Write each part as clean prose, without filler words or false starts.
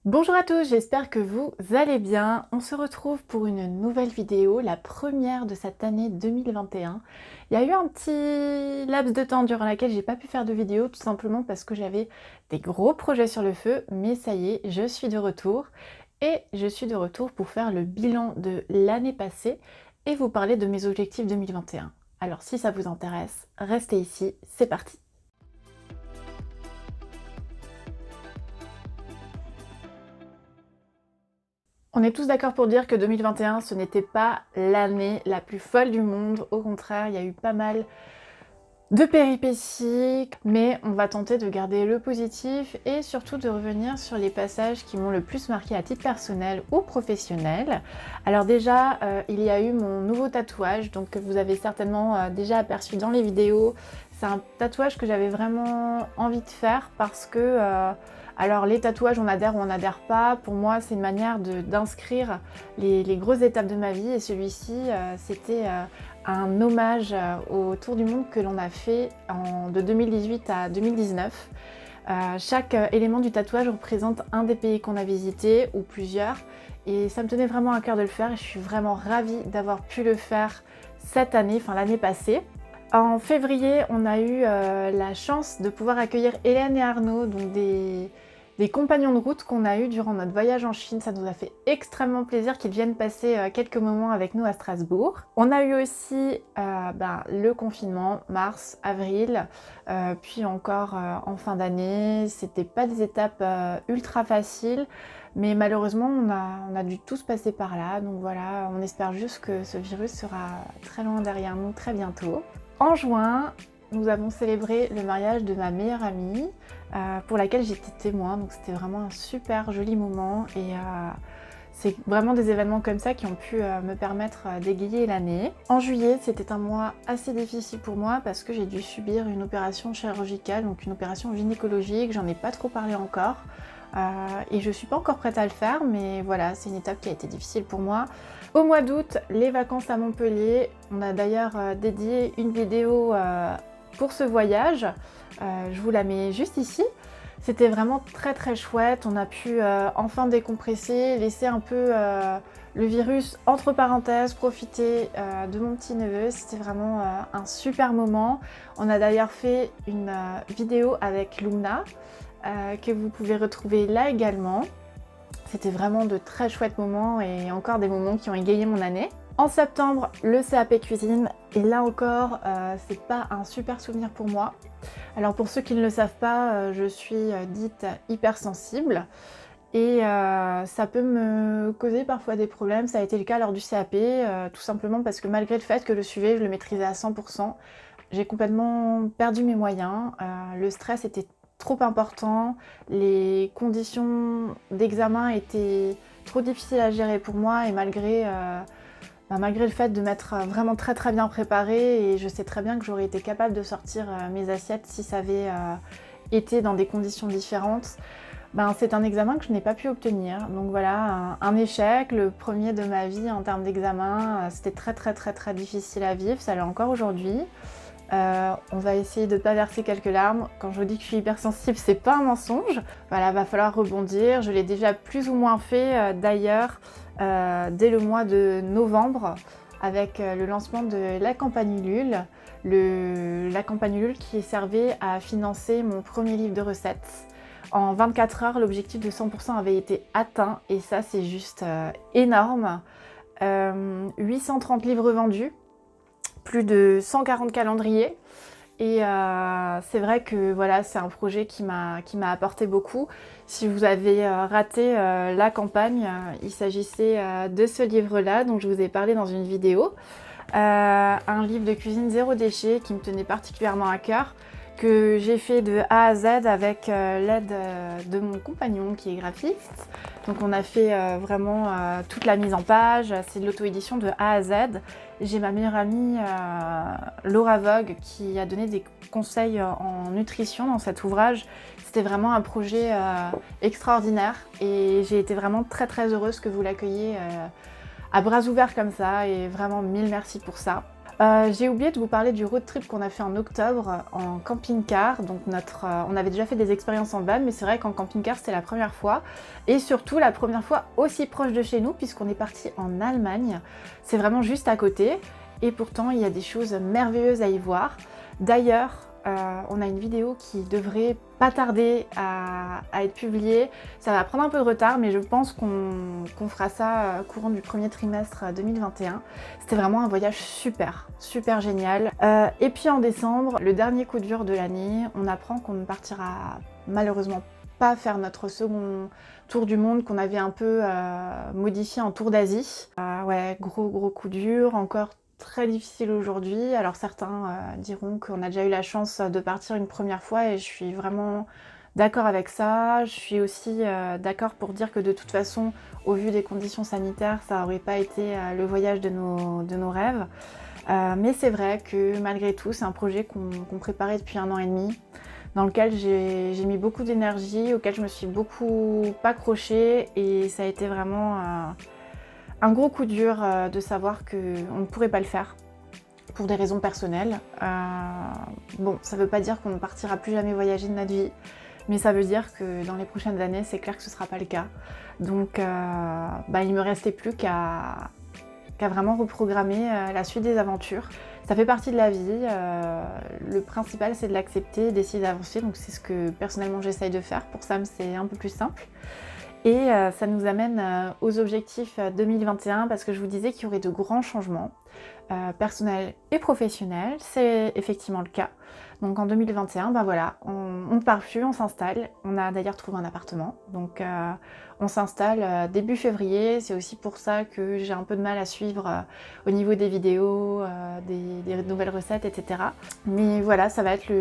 Bonjour à tous, j'espère que vous allez bien. On se retrouve pour une nouvelle vidéo, la première de cette année 2021. Il y a eu un petit laps de temps durant laquelle j'ai pas pu faire de vidéo, tout simplement parce que j'avais des gros projets sur le feu, mais ça y est, je suis de retour. Et je suis de retour pour faire le bilan de l'année passée et vous parler de mes objectifs 2021. Alors si ça vous intéresse, restez ici, c'est parti. On est tous d'accord pour dire que 2021, ce n'était pas l'année la plus folle du monde. Au contraire, il y a eu pas mal de péripéties, mais on va tenter de garder le positif et surtout de revenir sur les passages qui m'ont le plus marqué à titre personnel ou professionnel. Alors déjà, il y a eu mon nouveau tatouage, donc que vous avez certainement déjà aperçu dans les vidéos. C'est un tatouage que j'avais vraiment envie de faire parce que alors les tatouages, on adhère ou on n'adhère pas. Pour moi, c'est une manière d'inscrire les grosses étapes de ma vie. Et celui-ci, c'était un hommage au tour du monde que l'on a fait de 2018 à 2019. Chaque élément du tatouage représente un des pays qu'on a visité ou plusieurs. Et ça me tenait vraiment à cœur de le faire et je suis vraiment ravie d'avoir pu le faire cette année, enfin l'année passée. En février, on a eu la chance de pouvoir accueillir Hélène et Arnaud, donc des compagnons de route qu'on a eu durant notre voyage en Chine. Ça nous a fait extrêmement plaisir qu'ils viennent passer quelques moments avec nous à Strasbourg. On a eu aussi le confinement, mars, avril, puis encore en fin d'année. C'était pas des étapes ultra faciles, mais malheureusement on a dû tous passer par là. Donc voilà, on espère juste que ce virus sera très loin derrière nous très bientôt. En juin, nous avons célébré le mariage de ma meilleure amie pour laquelle j'étais témoin, donc c'était vraiment un super joli moment et c'est vraiment des événements comme ça qui ont pu me permettre d'égayer l'année. En juillet, c'était un mois assez difficile pour moi parce que j'ai dû subir une opération chirurgicale, donc une opération gynécologique, j'en ai pas trop parlé encore. Et je suis pas encore prête à le faire, mais voilà, c'est une étape qui a été difficile pour moi. Au mois d'août, les vacances à Montpellier. On a d'ailleurs dédié une vidéo pour ce voyage. Je vous la mets juste ici. C'était vraiment très très chouette. On a pu enfin décompresser, laisser un peu le virus entre parenthèses, profiter de mon petit neveu. C'était vraiment un super moment. On a d'ailleurs fait une vidéo avec Lumna que vous pouvez retrouver là également. C'était vraiment de très chouettes moments et encore des moments qui ont égayé mon année. En septembre, le CAP cuisine et là encore, c'est pas un super souvenir pour moi. Alors pour ceux qui ne le savent pas, je suis dite hypersensible et ça peut me causer parfois des problèmes. Ça a été le cas lors du CAP, tout simplement parce que malgré le fait que je le suivais, je le maîtrisais à 100%, j'ai complètement perdu mes moyens. Le stress était trop important, les conditions d'examen étaient trop difficiles à gérer pour moi et malgré le fait de m'être vraiment très très bien préparée, et je sais très bien que j'aurais été capable de sortir mes assiettes si ça avait été dans des conditions différentes, c'est un examen que je n'ai pas pu obtenir. Donc voilà, un échec, le premier de ma vie en termes d'examen. C'était très très très très difficile à vivre, ça l'est encore aujourd'hui. On va essayer de ne pas verser quelques larmes. Quand je vous dis que je suis hypersensible, c'est pas un mensonge. Voilà, va falloir rebondir. Je l'ai déjà plus ou moins fait d'ailleurs dès le mois de novembre avec le lancement de la campagne Ulule. La campagne Ulule qui servait à financer mon premier livre de recettes. En 24 heures, l'objectif de 100% avait été atteint et ça c'est juste énorme. 830 livres vendus, plus de 140 calendriers et c'est vrai que voilà, c'est un projet qui m'a apporté beaucoup. Si vous avez raté la campagne, il s'agissait de ce livre-là dont je vous ai parlé dans une vidéo. Un livre de cuisine zéro déchet qui me tenait particulièrement à cœur, que j'ai fait de A à Z avec l'aide de mon compagnon qui est graphiste. Donc on a fait vraiment toute la mise en page, c'est de l'auto-édition de A à Z. J'ai ma meilleure amie Laura Vogue qui a donné des conseils en nutrition dans cet ouvrage. C'était vraiment un projet extraordinaire et j'ai été vraiment très très heureuse que vous l'accueilliez à bras ouverts comme ça et vraiment mille merci pour ça. J'ai oublié de vous parler du road trip qu'on a fait en octobre en camping-car. Donc on avait déjà fait des expériences en van, mais c'est vrai qu'en camping-car c'était la première fois. Et surtout la première fois aussi proche de chez nous, puisqu'on est parti en Allemagne. C'est vraiment juste à côté. Et pourtant il y a des choses merveilleuses à y voir. D'ailleurs, on a une vidéo qui devrait pas tarder à être publiée. Ça va prendre un peu de retard, mais je pense qu'on fera ça courant du premier trimestre 2021. C'était vraiment un voyage super, super génial. Et puis en décembre, le dernier coup dur de l'année, on apprend qu'on ne partira malheureusement pas faire notre second tour du monde qu'on avait un peu modifié en tour d'Asie. Ouais, gros coup dur, encore très difficile aujourd'hui. Alors certains diront qu'on a déjà eu la chance de partir une première fois et je suis vraiment d'accord avec ça. Je suis aussi d'accord pour dire que de toute façon, au vu des conditions sanitaires, ça n'aurait pas été le voyage de nos rêves. Mais c'est vrai que malgré tout, c'est un projet qu'on préparait depuis 1 an et demi, dans lequel j'ai mis beaucoup d'énergie, auquel je me suis beaucoup accrochée et ça a été vraiment un gros coup dur de savoir qu'on ne pourrait pas le faire pour des raisons personnelles. Bon, ça ne veut pas dire qu'on ne partira plus jamais voyager de notre vie, mais ça veut dire que dans les prochaines années, c'est clair que ce ne sera pas le cas. Donc il ne me restait plus qu'à vraiment reprogrammer la suite des aventures. Ça fait partie de la vie, le principal c'est de l'accepter, d'essayer d'avancer, donc c'est ce que personnellement j'essaye de faire. Pour Sam c'est un peu plus simple. Et ça nous amène aux objectifs 2021 parce que je vous disais qu'il y aurait de grands changements personnels et professionnels. C'est effectivement le cas. Donc en 2021, ben voilà, on ne part plus, on s'installe. On a d'ailleurs trouvé un appartement. Donc on s'installe début février. C'est aussi pour ça que j'ai un peu de mal à suivre au niveau des vidéos, des nouvelles recettes, etc. Mais voilà, ça va être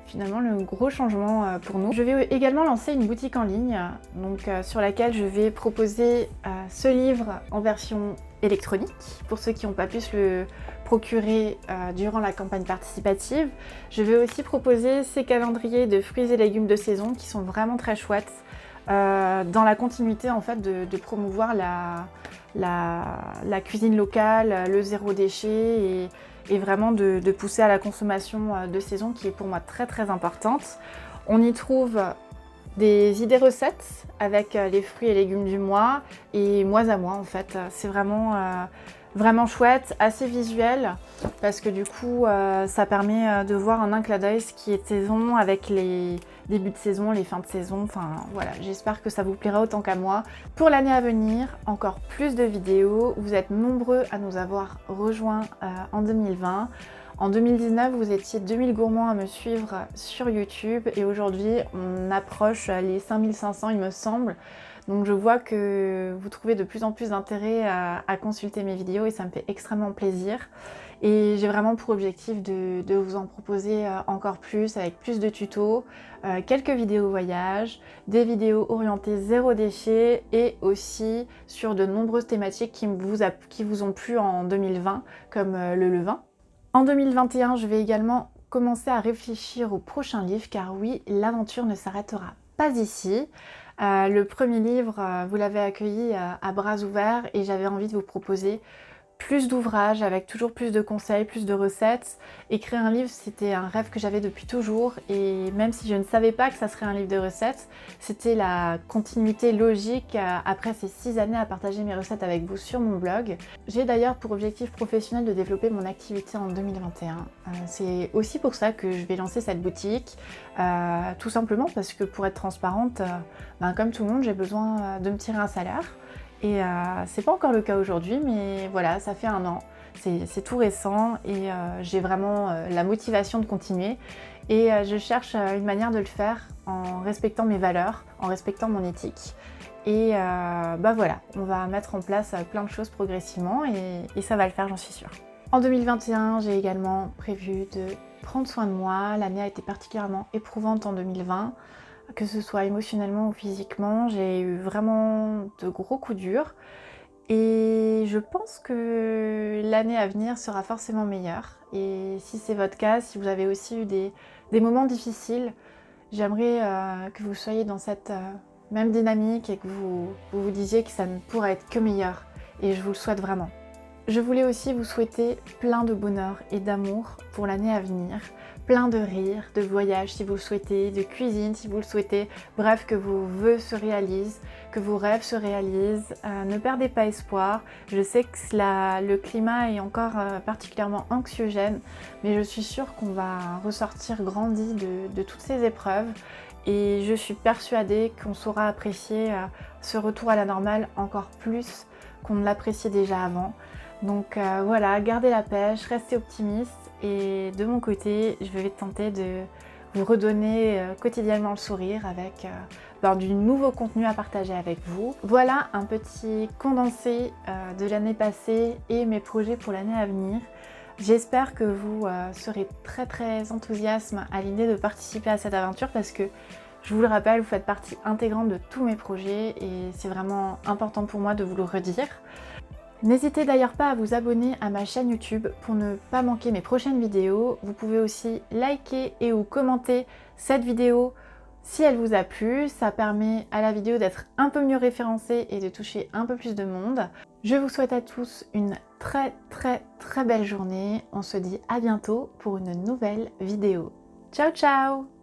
finalement le gros changement pour nous. Je vais également lancer une boutique en ligne donc, sur laquelle je vais proposer ce livre en version électronique pour ceux qui n'ont pas pu se le procurer durant la campagne participative. Je vais aussi proposer ces calendriers de fruits et légumes de saison qui sont vraiment très chouettes dans la continuité en fait de promouvoir la cuisine locale, le zéro déchet et vraiment de pousser à la consommation de saison qui est pour moi très très importante. On y trouve des idées recettes avec les fruits et légumes du mois et mois à mois en fait. C'est vraiment chouette, assez visuel parce que du coup ça permet de voir en un clin d'œil ce qui est de saison avec les débuts de saison, les fins de saison, enfin voilà, j'espère que ça vous plaira autant qu'à moi. Pour l'année à venir, encore plus de vidéos, vous êtes nombreux à nous avoir rejoints en 2020. En 2019, vous étiez 2000 gourmands à me suivre sur YouTube et aujourd'hui, on approche les 5500 il me semble. Donc je vois que vous trouvez de plus en plus d'intérêt à consulter mes vidéos et ça me fait extrêmement plaisir. Et j'ai vraiment pour objectif de vous en proposer encore plus, avec plus de tutos, quelques vidéos voyage, des vidéos orientées zéro déchet et aussi sur de nombreuses thématiques qui vous ont plu en 2020, comme le levain. En 2021, je vais également commencer à réfléchir au prochain livre, car oui, l'aventure ne s'arrêtera pas ici. Le premier livre, vous l'avez accueilli à bras ouverts et j'avais envie de vous proposer plus d'ouvrages avec toujours plus de conseils, plus de recettes. Écrire un livre, c'était un rêve que j'avais depuis toujours et même si je ne savais pas que ça serait un livre de recettes, c'était la continuité logique après ces 6 années à partager mes recettes avec vous sur mon blog. J'ai d'ailleurs pour objectif professionnel de développer mon activité en 2021. C'est aussi pour ça que je vais lancer cette boutique, tout simplement parce que pour être transparente, comme tout le monde, j'ai besoin de me tirer un salaire. Et c'est pas encore le cas aujourd'hui, mais voilà, ça fait 1 an, c'est tout récent et j'ai vraiment la motivation de continuer. Et je cherche une manière de le faire en respectant mes valeurs, en respectant mon éthique. Et voilà, on va mettre en place plein de choses progressivement et ça va le faire, j'en suis sûre. En 2021, j'ai également prévu de prendre soin de moi. L'année a été particulièrement éprouvante en 2020. Que ce soit émotionnellement ou physiquement, j'ai eu vraiment de gros coups durs et je pense que l'année à venir sera forcément meilleure. Et si c'est votre cas, si vous avez aussi eu des moments difficiles, j'aimerais que vous soyez dans cette même dynamique et que vous disiez que ça ne pourra être que meilleur et je vous le souhaite vraiment. Je voulais aussi vous souhaiter plein de bonheur et d'amour pour l'année à venir, plein de rires, de voyages si vous le souhaitez, de cuisine si vous le souhaitez, bref que vos vœux se réalisent, que vos rêves se réalisent. Ne perdez pas espoir, je sais que le climat est encore particulièrement anxiogène, mais je suis sûre qu'on va ressortir grandi de toutes ces épreuves et je suis persuadée qu'on saura apprécier ce retour à la normale encore plus qu'on ne l'appréciait déjà avant. Donc voilà, gardez la pêche, restez optimiste et de mon côté, je vais tenter de vous redonner quotidiennement le sourire avec du nouveau contenu à partager avec vous. Voilà un petit condensé de l'année passée et mes projets pour l'année à venir. J'espère que vous serez très enthousiastes à l'idée de participer à cette aventure parce que je vous le rappelle, vous faites partie intégrante de tous mes projets et c'est vraiment important pour moi de vous le redire. N'hésitez d'ailleurs pas à vous abonner à ma chaîne YouTube pour ne pas manquer mes prochaines vidéos. Vous pouvez aussi liker et ou commenter cette vidéo si elle vous a plu. Ça permet à la vidéo d'être un peu mieux référencée et de toucher un peu plus de monde. Je vous souhaite à tous une très belle journée. On se dit à bientôt pour une nouvelle vidéo. Ciao ciao!